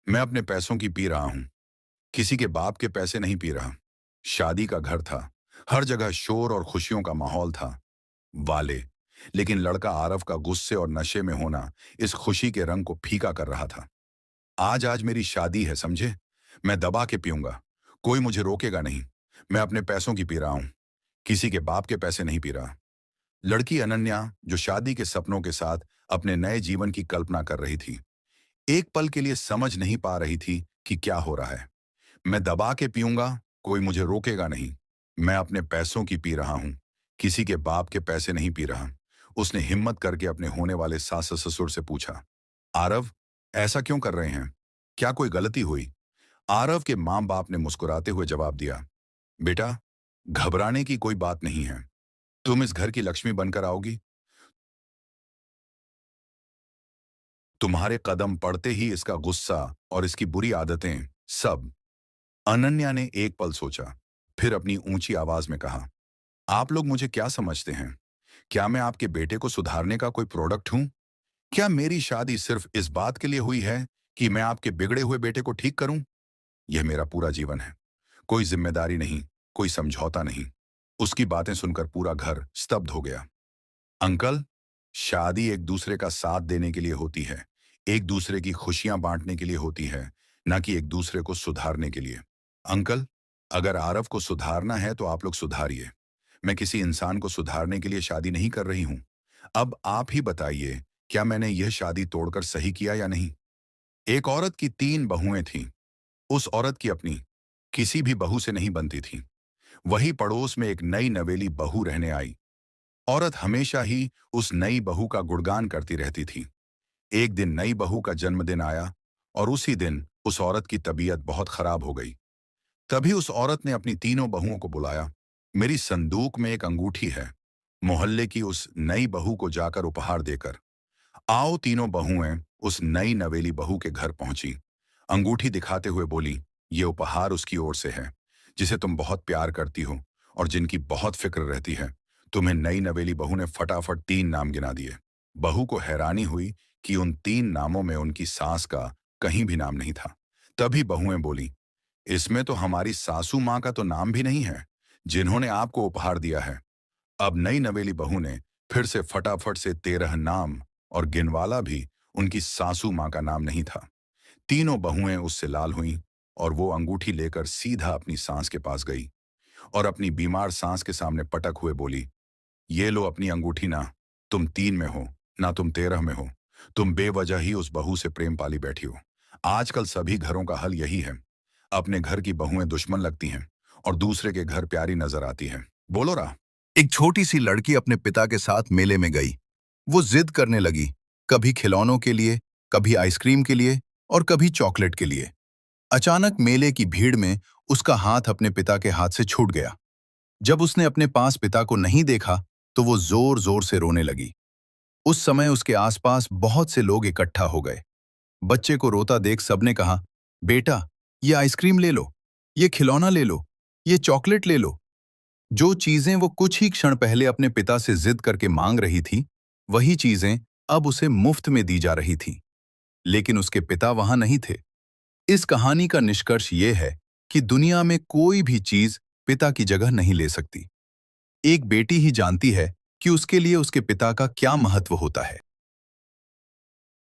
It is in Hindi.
मैं अपने पैसों की पी रहा हूं, किसी के बाप के पैसे नहीं पी रहा। शादी का घर था, हर जगह शोर और खुशियों का माहौल था। वाले, लेकिन लड़का आरव का गुस्से और नशे में होना इस खुशी के रंग को फीका कर रहा था। आज आज मेरी शादी है, समझे? मैं दबा के पीऊंगा, कोई मुझे रोकेगा नहीं। मैं अपने पैसों की पी रहा हूं, किसी के बाप के पैसे नहीं पी रहा। लड़की अनन्या, जो शादी के सपनों के साथ अपने नए जीवन की कल्पना कर रही थी, एक पल के लिए समझ नहीं पा रही थी कि क्या हो रहा है। मैं दबा के पीऊंगा, कोई मुझे रोकेगा नहीं। मैं अपने पैसों की पी रहा हूं, किसी के बाप के पैसे नहीं पी रहा। उसने हिम्मत करके अपने होने वाले सास ससुर से पूछा, आरव, ऐसा क्यों कर रहे हैं? क्या कोई गलती हुई? आरव के मां बाप ने मुस्कुराते हुए जवाब दिया, बेटा, घबराने की कोई बात नहीं है। तुम इस घर की लक्ष्मी बनकर आओगी। तुम्हारे कदम पड़ते ही इसका गुस्सा और इसकी बुरी आदतें सब। अनन्या ने एक पल सोचा, फिर अपनी ऊंची आवाज में कहा, आप लोग मुझे क्या समझते हैं? क्या मैं आपके बेटे को सुधारने का कोई प्रोडक्ट हूं? क्या मेरी शादी सिर्फ इस बात के लिए हुई है कि मैं आपके बिगड़े हुए बेटे को ठीक करूं? यह मेरा पूरा जीवन है, कोई जिम्मेदारी नहीं, कोई समझौता नहीं। उसकी बातें सुनकर पूरा घर स्तब्ध हो गया। अंकल, शादी एक दूसरे का साथ देने के लिए होती है, एक दूसरे की खुशियां बांटने के लिए होती है, ना कि एक दूसरे को सुधारने के लिए। अंकल, अगर आरव को सुधारना है तो आप लोग सुधारिए। मैं किसी इंसान को सुधारने के लिए शादी नहीं कर रही हूं। अब आप ही बताइए, क्या मैंने यह शादी तोड़कर सही किया या नहीं? एक औरत की 3 बहुएं थीं। उस औरत की अपनी किसी भी बहू से नहीं बनती थी। वही पड़ोस में एक नई नवेली बहू रहने आई। औरत हमेशा ही उस नई बहू का गुणगान करती रहती थी। एक दिन नई बहू का जन्मदिन आया और उसी दिन उस औरत की तबीयत बहुत खराब हो गई। तभी उस औरत ने अपनी तीनों बहुओं को बुलाया। मेरी संदूक में एक अंगूठी है, मोहल्ले की उस नई बहू को जाकर उपहार देकर आओ। तीनों बहुएं उस नई नवेली बहू के घर पहुंची। अंगूठी दिखाते हुए बोली, ये उपहार उसकी ओर से है, जिसे तुम बहुत प्यार करती हो और जिनकी बहुत फिक्र रहती है। तुम्हें नई नवेली बहू ने फटाफट 3 नाम गिना दिए। बहू को हैरानी हुई कि उन 3 नामों में उनकी सास का कहीं भी नाम नहीं था। तभी बहुएं बोली, इसमें तो हमारी सासू माँ का तो नाम भी नहीं है, जिन्होंने आपको उपहार दिया है। अब नई नवेली बहू ने फिर से फटाफट से 13 नाम और गिनवाला भी उनकी सासू माँ का नाम नहीं था। तीनों बहुएं उससे लाल हुईं और वो अंगूठी लेकर सीधा अपनी सास के पास गई और अपनी बीमार सास के सामने पटक हुए बोली, ये लो अपनी अंगूठी। ना तुम 3 में हो, ना तुम 13 में हो। तुम बेवजह ही उस बहू से प्रेम पाली बैठी हो। आजकल सभी घरों का हल यही है। अपने घर की बहुएं दुश्मन लगती हैं और दूसरे के घर प्यारी नजर आती हैं। बोलो रा। एक छोटी सी लड़की अपने पिता के साथ मेले में गई। वो जिद करने लगी, कभी खिलौनों के लिए, कभी आइसक्रीम के लिए और कभी चॉकलेट के लिए। अचानक मेले की भीड़ में उसका हाथ अपने पिता के हाथ से छूट गया। जब उसने अपने पास पिता को नहीं देखा तो वो जोर जोर से रोने लगी। उस समय उसके आसपास बहुत से लोग इकट्ठा हो गए। बच्चे को रोता देख सबने कहा, बेटा, ये आइसक्रीम ले लो, ये खिलौना ले लो, ये चॉकलेट ले लो। जो चीजें वो कुछ ही क्षण पहले अपने पिता से जिद करके मांग रही थी, वही चीजें अब उसे मुफ्त में दी जा रही थीं। लेकिन उसके पिता वहां नहीं थे। इस कहानी का निष्कर्ष ये है कि दुनिया में कोई भी चीज पिता की जगह नहीं ले सकती। एक बेटी ही जानती है कि उसके लिए उसके पिता का क्या महत्व होता है।